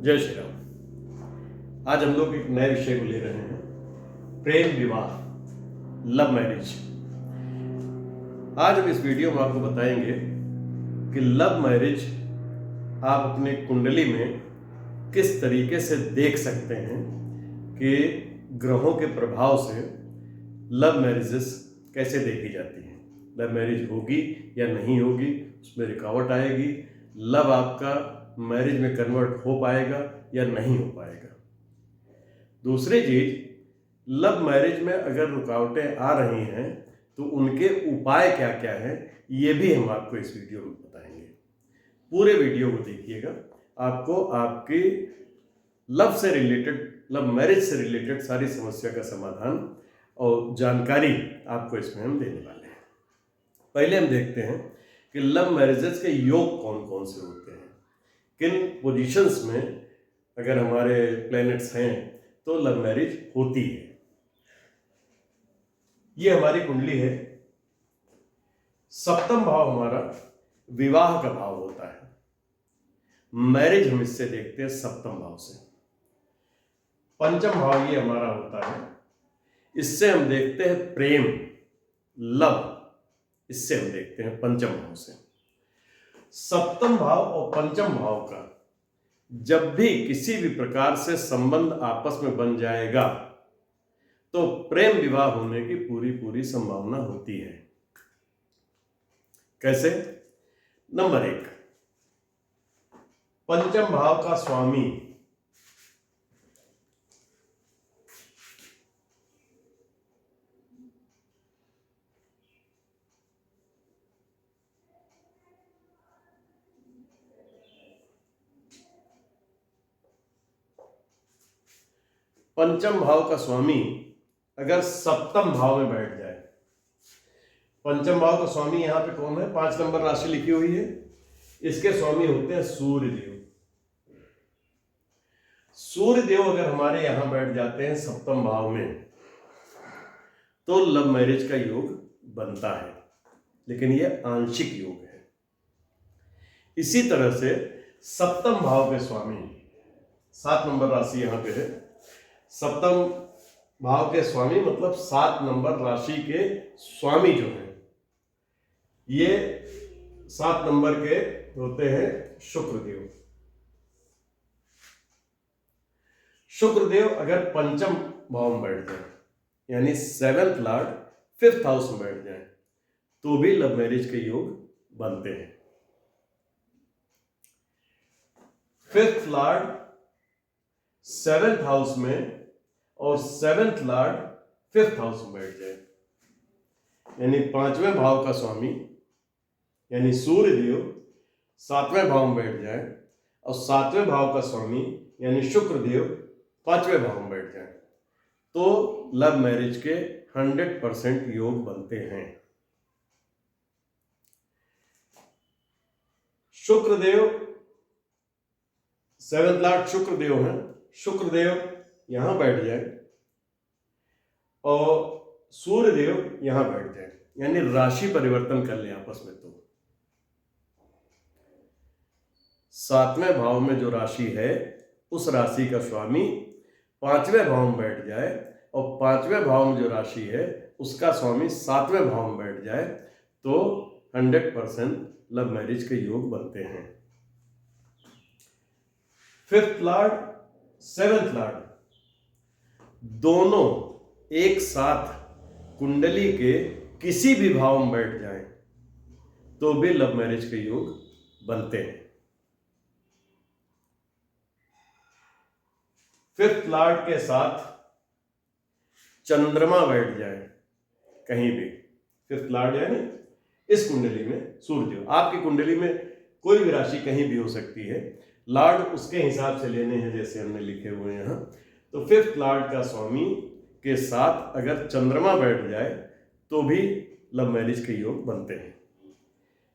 जय श्री राम। आज हम लोग एक नए विषय को ले रहे हैं, प्रेम विवाह, लव मैरिज। आज हम इस वीडियो में आपको बताएंगे कि लव मैरिज आप अपने कुंडली में किस तरीके से देख सकते हैं कि ग्रहों के प्रभाव से लव मैरिजेस कैसे देखी जाती हैं। लव मैरिज होगी या नहीं होगी, उसमें रुकावट आएगी, लव आपका मैरिज में कन्वर्ट हो पाएगा या नहीं हो पाएगा। दूसरी चीज, लव मैरिज में अगर रुकावटें आ रही हैं तो उनके उपाय क्या क्या हैं, ये भी हम आपको इस वीडियो में बताएंगे। पूरे वीडियो को देखिएगा, आपको आपकी लव से रिलेटेड, लव मैरिज से रिलेटेड सारी समस्या का समाधान और जानकारी आपको इसमें हम देने वाले हैं। पहले हम देखते हैं कि लव मैरिजेस के योग कौन कौन से होते हैं, किन पोजीशंस में अगर हमारे प्लैनेट्स हैं तो लव मैरिज होती है। ये हमारी कुंडली है। सप्तम भाव हमारा विवाह का भाव होता है। मैरिज हम इससे देखते हैं सप्तम भाव से। पंचम भाव ये हमारा होता है, इससे हम देखते हैं प्रेम, लव, इससे हम देखते हैं पंचम भाव से। सप्तम भाव और पंचम भाव का जब भी किसी भी प्रकार से संबंध आपस में बन जाएगा तो प्रेम विवाह होने की पूरी संभावना होती है। कैसे? नंबर 1, पंचम भाव का स्वामी अगर सप्तम भाव में बैठ जाए, पंचम भाव का स्वामी यहां पे कौन है? 5 नंबर राशि लिखी हुई है, इसके स्वामी होते हैं सूर्यदेव। सूर्यदेव अगर हमारे यहां बैठ जाते हैं सप्तम भाव में तो लव मैरिज का योग बनता है, लेकिन यह आंशिक योग है। इसी तरह से सप्तम भाव के स्वामी, 7 नंबर राशि यहां पे है, सप्तम भाव के स्वामी मतलब 7 नंबर राशि के स्वामी जो है, ये 7 नंबर के होते हैं शुक्रदेव। शुक्रदेव अगर पंचम भाव में बैठ जाए, यानी 7th लॉर्ड 5th हाउस में बैठ जाए, तो भी लव मैरिज के योग बनते हैं। 5th लॉर्ड 7th हाउस में और 7th लॉर्ड 5th हाउस में बैठ जाए, यानी 5वें भाव का स्वामी यानी सूर्यदेव 7वें भाव में बैठ जाए और 7वें भाव का स्वामी यानी शुक्रदेव 5वें भाव में बैठ जाए, तो लव मैरिज के 100% योग बनते हैं। शुक्रदेव 7th लॉर्ड शुक्रदेव है, शुक्रदेव यहां बैठ जाए और सूर्यदेव यहां बैठ जाए, यानी राशि परिवर्तन कर ले आपस में, तो 7वें भाव में जो राशि है उस राशि का स्वामी 5वें भाव में बैठ जाए और 5वें भाव में जो राशि है उसका स्वामी 7वें भाव में बैठ जाए, तो 100% लव मैरिज के योग बनते हैं। 5th लॉर्ड 7th लॉर्ड दोनों एक साथ कुंडली के किसी भी भाव में बैठ जाएं तो भी लव मैरिज के योग बनते हैं। 5th लॉर्ड के साथ चंद्रमा बैठ जाए कहीं भी, 5th लॉर्ड यानी इस कुंडली में सूर्यदेव, आपकी कुंडली में कोई भी राशि कहीं भी हो सकती है, लॉर्ड उसके हिसाब से लेने हैं जैसे हमने लिखे हुए हैं यहाँ। तो 5th लॉर्ड का स्वामी के साथ अगर चंद्रमा बैठ जाए तो भी लव मैरिज के योग बनते हैं।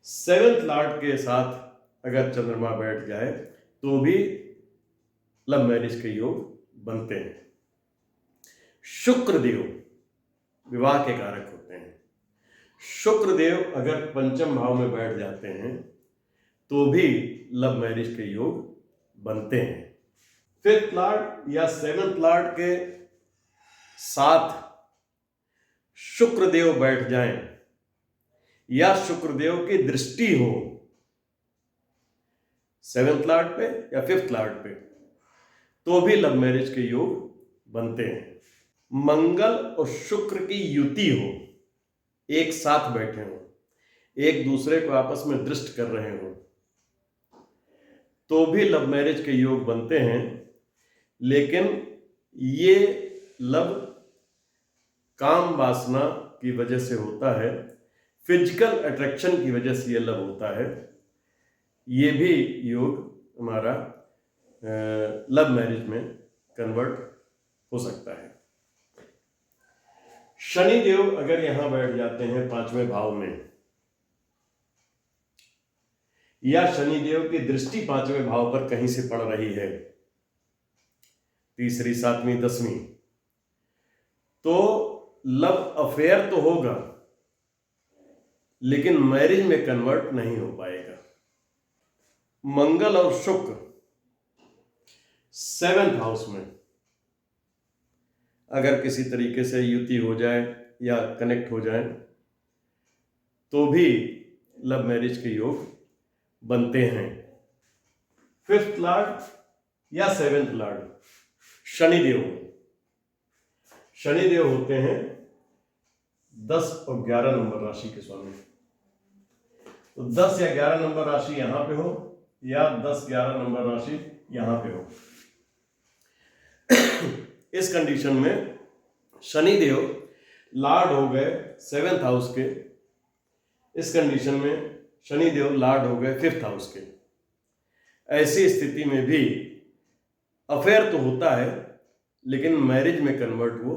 7th लॉर्ड के साथ अगर चंद्रमा बैठ जाए तो भी लव मैरिज के योग बनते हैं। शुक्रदेव विवाह के कारक होते हैं। शुक्रदेव अगर पंचम भाव में बैठ जाते हैं तो भी लव मैरिज के योग बनते हैं। फिफ्थ लॉर्ड या सेवंथ लॉर्ड के साथ शुक्रदेव बैठ जाएं या शुक्रदेव की दृष्टि हो सेवंथ लॉर्ड पे या फिफ्थ लॉर्ड पे, तो भी लव मैरिज के योग बनते हैं। मंगल और शुक्र की युति हो, एक साथ बैठे हो, एक दूसरे को आपस में दृष्ट कर रहे हो, तो भी लव मैरिज के योग बनते हैं। लेकिन ये लव काम वासना की वजह से होता है, फिजिकल अट्रैक्शन की वजह से ये लव होता है। ये भी योग हमारा लव मैरिज में कन्वर्ट हो सकता है। शनि देव अगर यहां बैठ जाते हैं 5वें भाव में, या शनि देव की दृष्टि 5वें भाव पर कहीं से पड़ रही है, 3री 7वीं 10वीं, तो लव अफेयर तो होगा लेकिन मैरिज में कन्वर्ट नहीं हो पाएगा। मंगल और शुक्र 7th हाउस में अगर किसी तरीके से युति हो जाए या कनेक्ट हो जाए, तो भी लव मैरिज के योग बनते हैं। फिफ्थ लॉर्ड या सेवेंथ लॉर्ड शनिदेव, शनिदेव होते हैं 10 और 11 नंबर राशि के स्वामी। तो 10 या 11 नंबर राशि यहां पे हो या 10-11 नंबर राशि यहां पे हो, इस कंडीशन में शनिदेव लॉर्ड हो गए 7th हाउस के, इस कंडीशन में शनिदेव लॉर्ड हो गए 5th हाउस के। ऐसी स्थिति में भी अफेयर तो होता है लेकिन मैरिज में कन्वर्ट वो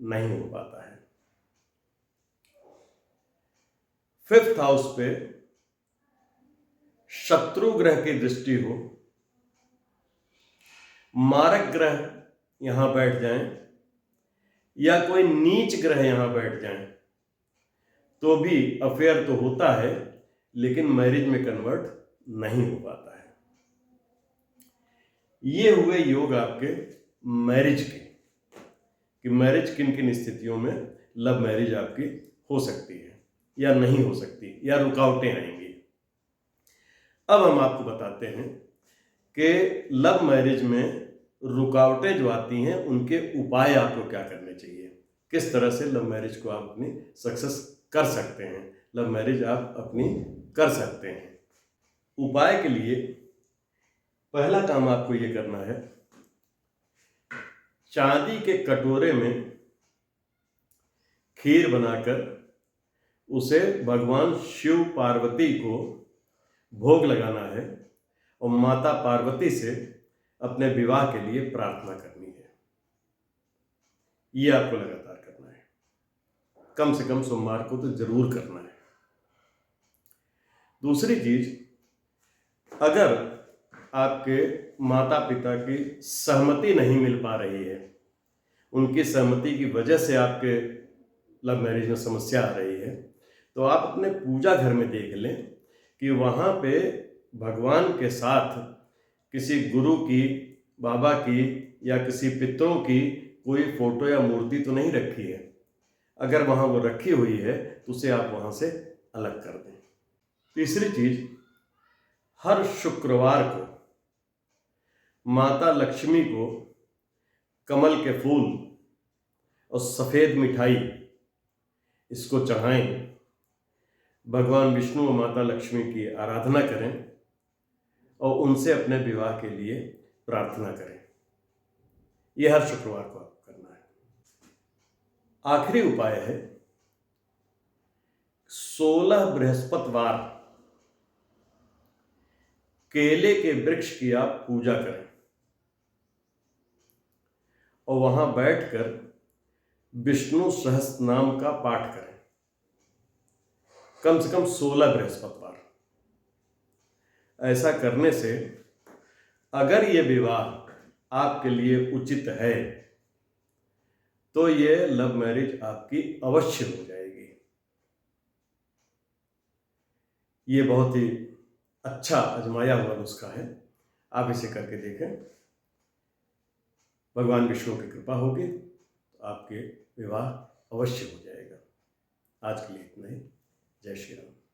नहीं हो पाता है। 5th हाउस पे शत्रु ग्रह की दृष्टि हो, मारक ग्रह यहां बैठ जाएं या कोई नीच ग्रह यहां बैठ जाएं, तो भी अफेयर तो होता है लेकिन मैरिज में कन्वर्ट नहीं हो पाता है। ये हुए योग आपके मैरिज के, कि मैरिज किन किन स्थितियों में लव मैरिज आपकी हो सकती है या नहीं हो सकती या रुकावटें आएंगी। अब हम आपको बताते हैं कि लव मैरिज में रुकावटें जो आती हैं उनके उपाय आपको क्या करने चाहिए, किस तरह से लव मैरिज को आप अपनी सक्सेस कर सकते हैं, लव मैरिज आप अपनी कर सकते हैं। उपाय के लिए पहला काम आपको ये करना है, चांदी के कटोरे में खीर बनाकर उसे भगवान शिव पार्वती को भोग लगाना है और माता पार्वती से अपने विवाह के लिए प्रार्थना करनी है। ये आपको लगातार करना है, कम से कम सोमवार को तो जरूर करना है। दूसरी चीज, अगर आपके माता पिता की सहमति नहीं मिल पा रही है, उनकी सहमति की वजह से आपके लव मैरिज में समस्या आ रही है, तो आप अपने पूजा घर में देख लें कि वहाँ पे भगवान के साथ किसी गुरु की, बाबा की या किसी पितरों की कोई फोटो या मूर्ति तो नहीं रखी है। अगर वहाँ वो रखी हुई है तो उसे आप वहाँ से अलग कर दें। तीसरी चीज, हर शुक्रवार को माता लक्ष्मी को कमल के फूल और सफ़ेद मिठाई इसको चढ़ाएं, भगवान विष्णु और माता लक्ष्मी की आराधना करें और उनसे अपने विवाह के लिए प्रार्थना करें। यह हर शुक्रवार को आपको करना है। आखिरी उपाय है 16 बृहस्पतिवार केले के वृक्ष की आप पूजा करें और वहां बैठकर विष्णु सहस्त्र नाम का पाठ करें, कम से कम 16 बृहस्पतिवार। ऐसा करने से अगर ये विवाह आपके लिए उचित है तो ये लव मैरिज आपकी अवश्य हो जाएगी। ये बहुत ही अच्छा आजमाया हुआ नुस्खा है, आप इसे करके देखें। भगवान विष्णु की कृपा होगी तो आपके विवाह अवश्य हो जाएगा। आज के लिए इतना ही। जय श्री राम।